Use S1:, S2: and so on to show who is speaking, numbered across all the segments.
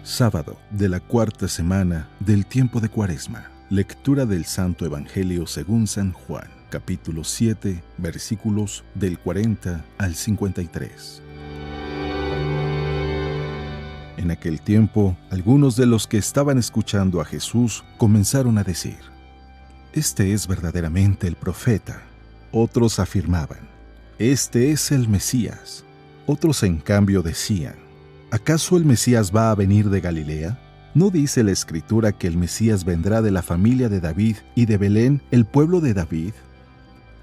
S1: Sábado de la cuarta semana del tiempo de Cuaresma. Lectura del Santo Evangelio según San Juan, capítulo 7, versículos del 40 al 53. En aquel tiempo, algunos de los que estaban escuchando a Jesús comenzaron a decir: «Este es verdaderamente el profeta». Otros afirmaban: «Este es el Mesías». Otros, en cambio, decían: ¿acaso el Mesías va a venir de Galilea? ¿No dice la Escritura que el Mesías vendrá de la familia de David y de Belén, el pueblo de David?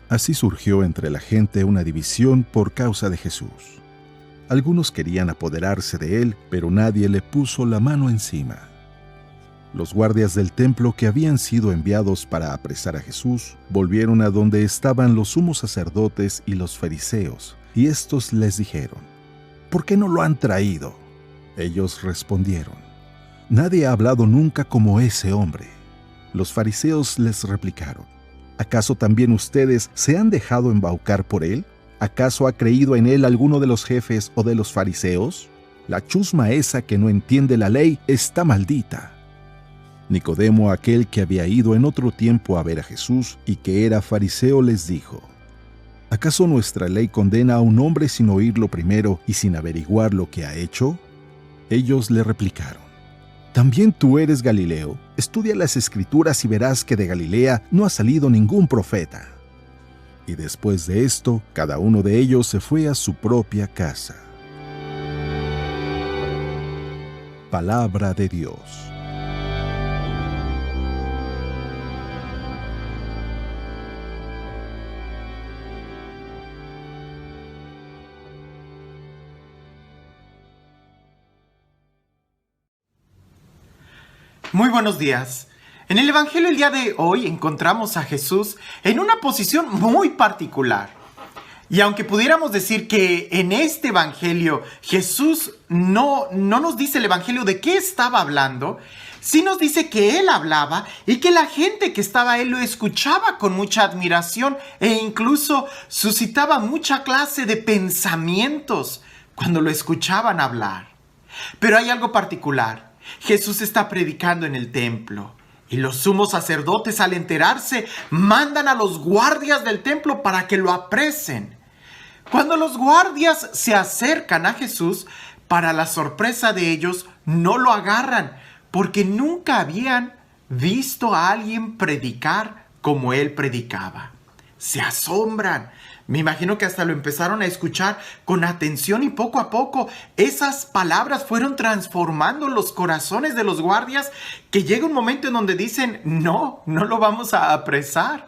S1: Así surgió entre la gente una división por causa de Jesús. Algunos querían apoderarse de él, pero nadie le puso la mano encima. Los guardias del templo, que habían sido enviados para apresar a Jesús, volvieron a donde estaban los sumos sacerdotes y los fariseos, y estos les dijeron: «¿Por qué no lo han traído?». Ellos respondieron: «Nadie ha hablado nunca como ese hombre». Los fariseos les replicaron: «¿Acaso también ustedes se han dejado embaucar por él? ¿Acaso ha creído en él alguno de los jefes o de los fariseos? La chusma esa que no entiende la ley está maldita». Nicodemo, aquel que había ido en otro tiempo a ver a Jesús y que era fariseo, les dijo: ¿acaso nuestra ley condena a un hombre sin oírlo primero y sin averiguar lo que ha hecho? Ellos le replicaron: ¿también tú eres Galileo? Estudia las Escrituras y verás que de Galilea no ha salido ningún profeta. Y después de esto, cada uno de ellos se fue a su propia casa. Palabra de Dios.
S2: Muy buenos días. En el Evangelio el día de hoy encontramos a Jesús en una posición muy particular. Y aunque pudiéramos decir que en este Evangelio Jesús no nos dice el Evangelio de qué estaba hablando, sí nos dice que Él hablaba y que la gente que estaba a Él lo escuchaba con mucha admiración e incluso suscitaba mucha clase de pensamientos cuando lo escuchaban hablar. Pero hay algo particular. Jesús está predicando en el templo y los sumos sacerdotes, al enterarse, mandan a los guardias del templo para que lo apresen. Cuando los guardias se acercan a Jesús, para la sorpresa de ellos, no lo agarran, porque nunca habían visto a alguien predicar como él predicaba. Se asombran. Me imagino que hasta lo empezaron a escuchar con atención y poco a poco esas palabras fueron transformando los corazones de los guardias, que llega un momento en donde dicen: no lo vamos a apresar.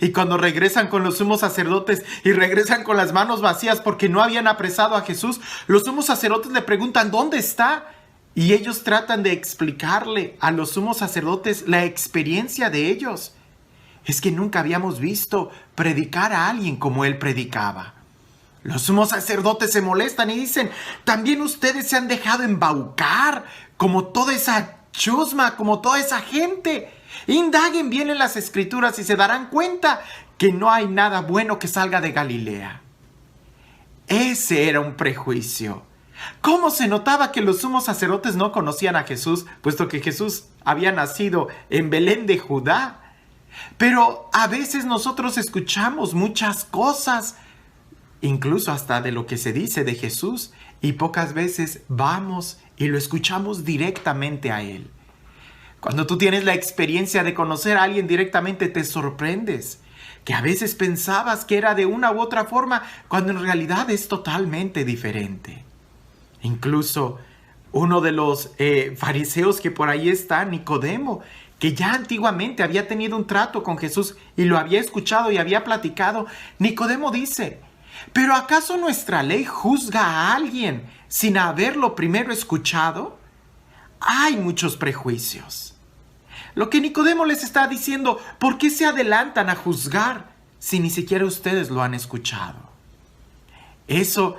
S2: Y cuando regresan con los sumos sacerdotes y regresan con las manos vacías porque no habían apresado a Jesús, los sumos sacerdotes le preguntan: ¿dónde está? Y ellos tratan de explicarle a los sumos sacerdotes la experiencia de ellos. Es que nunca habíamos visto predicar a alguien como él predicaba. Los sumos sacerdotes se molestan y dicen: ¿también ustedes se han dejado embaucar como toda esa chusma, como toda esa gente? Indaguen bien en las Escrituras y se darán cuenta que no hay nada bueno que salga de Galilea. Ese era un prejuicio. ¿Cómo se notaba que los sumos sacerdotes no conocían a Jesús, puesto que Jesús había nacido en Belén de Judá? Pero a veces nosotros escuchamos muchas cosas, incluso hasta de lo que se dice de Jesús, y pocas veces vamos y lo escuchamos directamente a Él. Cuando tú tienes la experiencia de conocer a alguien directamente, te sorprendes, que a veces pensabas que era de una u otra forma, cuando en realidad es totalmente diferente. Incluso uno de los fariseos que por ahí está, Nicodemo, que ya antiguamente había tenido un trato con Jesús y lo había escuchado y había platicado, Nicodemo dice: ¿pero acaso nuestra ley juzga a alguien sin haberlo primero escuchado? Hay muchos prejuicios. Lo que Nicodemo les está diciendo: ¿por qué se adelantan a juzgar si ni siquiera ustedes lo han escuchado? Eso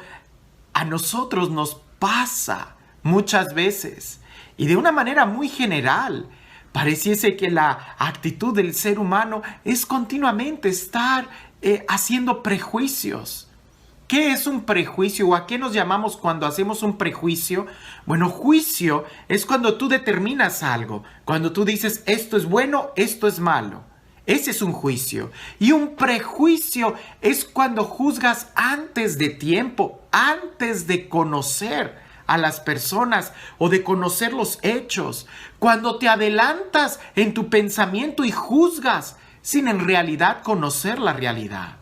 S2: a nosotros nos pasa muchas veces y de una manera muy general. Pareciese que la actitud del ser humano es continuamente estar haciendo prejuicios. ¿Qué es un prejuicio o a qué nos llamamos cuando hacemos un prejuicio? Bueno, juicio es cuando tú determinas algo, cuando tú dices esto es bueno, esto es malo. Ese es un juicio. Y un prejuicio es cuando juzgas antes de tiempo, antes de conocer a las personas o de conocer los hechos. Cuando te adelantas en tu pensamiento y juzgas sin en realidad conocer la realidad.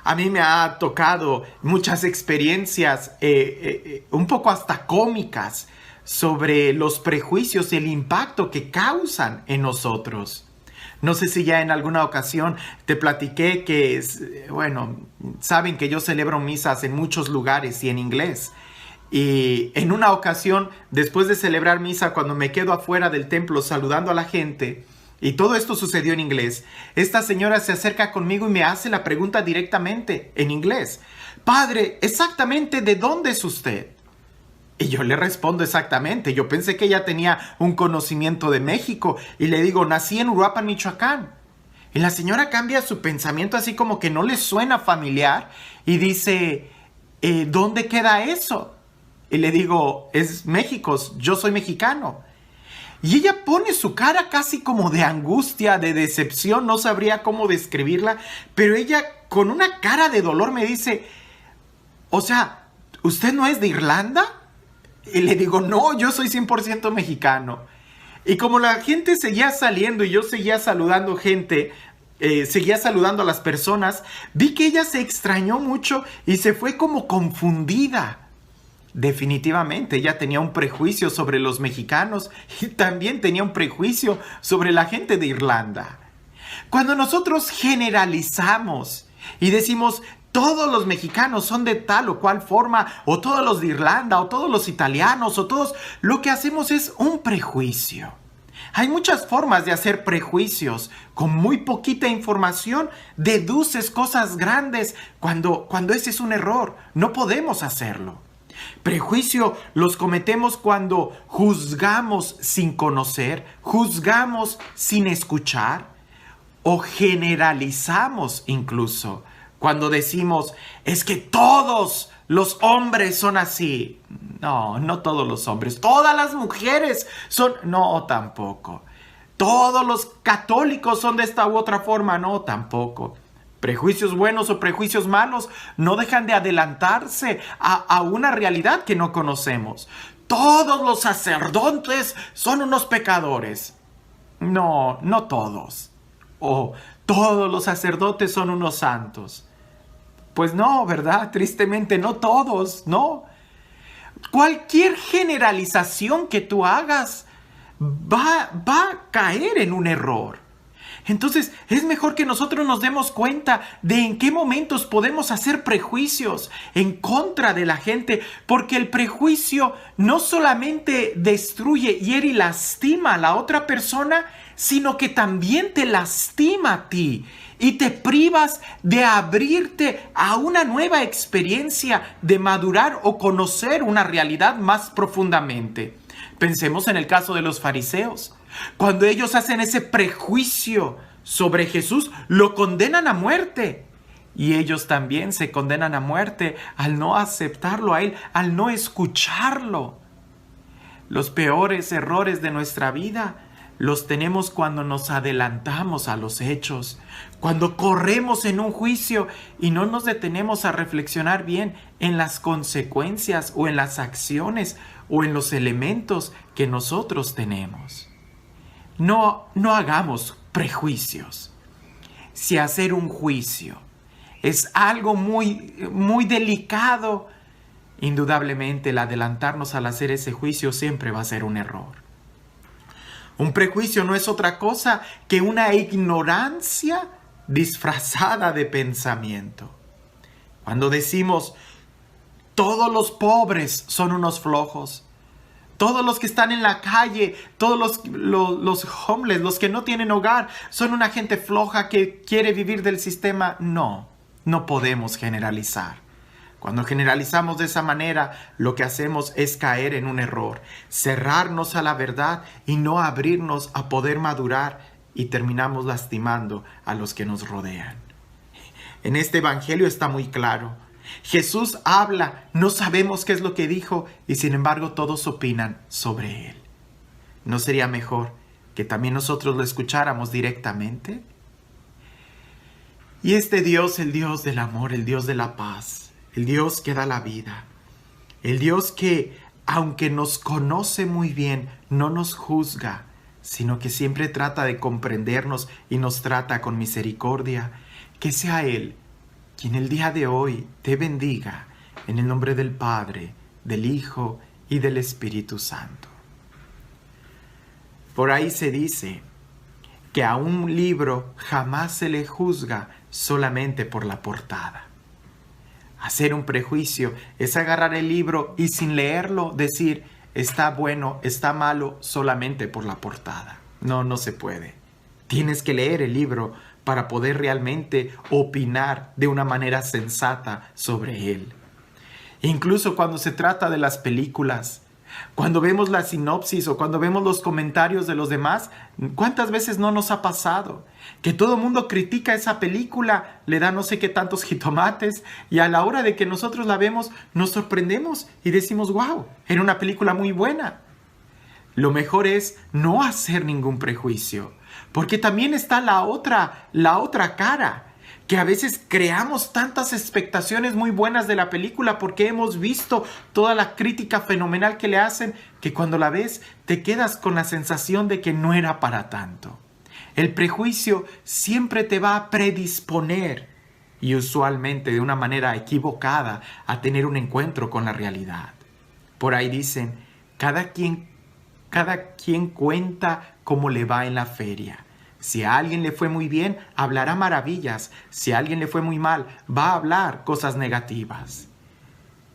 S2: A mí me ha tocado muchas experiencias un poco hasta cómicas sobre los prejuicios y el impacto que causan en nosotros. No sé si ya en alguna ocasión te platiqué que, saben que yo celebro misas en muchos lugares y en inglés. Y en una ocasión, después de celebrar misa, cuando me quedo afuera del templo saludando a la gente, y todo esto sucedió en inglés, esta señora se acerca conmigo y me hace la pregunta directamente en inglés. Padre, ¿exactamente de dónde es usted? Y yo le respondo exactamente. Yo pensé que ella tenía un conocimiento de México y le digo, nací en Uruapan, Michoacán. Y la señora cambia su pensamiento así como que no le suena familiar y dice, ¿dónde queda eso? Y le digo, es México, yo soy mexicano. Y ella pone su cara casi como de angustia, de decepción, no sabría cómo describirla, pero ella con una cara de dolor me dice, o sea, ¿usted no es de Irlanda? Y le digo, no, yo soy 100% mexicano. Y como la gente seguía saliendo y yo seguía saludando gente, seguía saludando a las personas, vi que ella se extrañó mucho y se fue como confundida. Definitivamente, ella tenía un prejuicio sobre los mexicanos y también tenía un prejuicio sobre la gente de Irlanda. Cuando nosotros generalizamos y decimos todos los mexicanos son de tal o cual forma, o todos los de Irlanda, o todos los italianos, o todos, lo que hacemos es un prejuicio. Hay muchas formas de hacer prejuicios. Con muy poquita información deduces cosas grandes cuando ese es un error. No podemos hacerlo. Prejuicio los cometemos cuando juzgamos sin conocer, juzgamos sin escuchar o generalizamos incluso. Cuando decimos, es que todos los hombres son así. No, no todos los hombres. Todas las mujeres son... No, tampoco. Todos los católicos son de esta u otra forma. No, tampoco. Prejuicios buenos o prejuicios malos no dejan de adelantarse a una realidad que no conocemos. Todos los sacerdotes son unos pecadores. No, no todos. O todos los sacerdotes son unos santos. Pues no, ¿verdad? Tristemente no todos, no. Cualquier generalización que tú hagas va a caer en un error. Entonces es mejor que nosotros nos demos cuenta de en qué momentos podemos hacer prejuicios en contra de la gente, porque el prejuicio no solamente destruye, hiere y lastima a la otra persona, sino que también te lastima a ti y te privas de abrirte a una nueva experiencia, de madurar o conocer una realidad más profundamente. Pensemos en el caso de los fariseos. Cuando ellos hacen ese prejuicio sobre Jesús, lo condenan a muerte. Y ellos también se condenan a muerte al no aceptarlo a Él, al no escucharlo. Los peores errores de nuestra vida los tenemos cuando nos adelantamos a los hechos, cuando corremos en un juicio y no nos detenemos a reflexionar bien en las consecuencias o en las acciones o en los elementos que nosotros tenemos. No hagamos prejuicios. Si hacer un juicio es algo muy, muy delicado, indudablemente el adelantarnos al hacer ese juicio siempre va a ser un error. Un prejuicio no es otra cosa que una ignorancia disfrazada de pensamiento. Cuando decimos, todos los pobres son unos flojos, todos los que están en la calle, todos los homeless, los que no tienen hogar, son una gente floja que quiere vivir del sistema. No podemos generalizar. Cuando generalizamos de esa manera, lo que hacemos es caer en un error, cerrarnos a la verdad y no abrirnos a poder madurar, y terminamos lastimando a los que nos rodean. En este evangelio está muy claro. Jesús habla, no sabemos qué es lo que dijo y sin embargo todos opinan sobre él. ¿No sería mejor que también nosotros lo escucháramos directamente? Y este Dios, el Dios del amor, el Dios de la paz, el Dios que da la vida, el Dios que, aunque nos conoce muy bien, no nos juzga, sino que siempre trata de comprendernos y nos trata con misericordia, que sea Él quien el día de hoy te bendiga en el nombre del Padre, del Hijo y del Espíritu Santo. Por ahí se dice que a un libro jamás se le juzga solamente por la portada. Hacer un prejuicio es agarrar el libro y sin leerlo decir está bueno, está malo solamente por la portada. No, no se puede. Tienes que leer el libro para poder realmente opinar de una manera sensata sobre él. Incluso cuando se trata de las películas, cuando vemos la sinopsis o cuando vemos los comentarios de los demás, ¿cuántas veces no nos ha pasado? Que todo el mundo critica esa película, le da no sé qué tantos jitomates y a la hora de que nosotros la vemos nos sorprendemos y decimos, wow, era una película muy buena. Lo mejor es no hacer ningún prejuicio, porque también está la otra cara, que a veces creamos tantas expectaciones muy buenas de la película porque hemos visto toda la crítica fenomenal que le hacen, que cuando la ves te quedas con la sensación de que no era para tanto. El prejuicio siempre te va a predisponer, y usualmente de una manera equivocada, a tener un encuentro con la realidad. Por ahí dicen, cada quien cuenta cómo le va en la feria. Si a alguien le fue muy bien, hablará maravillas. Si a alguien le fue muy mal, va a hablar cosas negativas.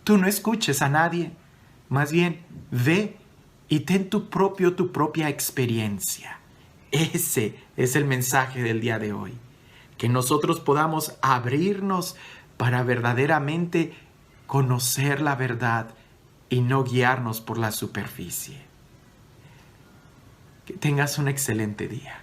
S2: Tú no escuches a nadie. Más bien, ve y ten tu propia experiencia. Ese es el mensaje del día de hoy. Que nosotros podamos abrirnos para verdaderamente conocer la verdad y no guiarnos por la superficie. Que tengas un excelente día.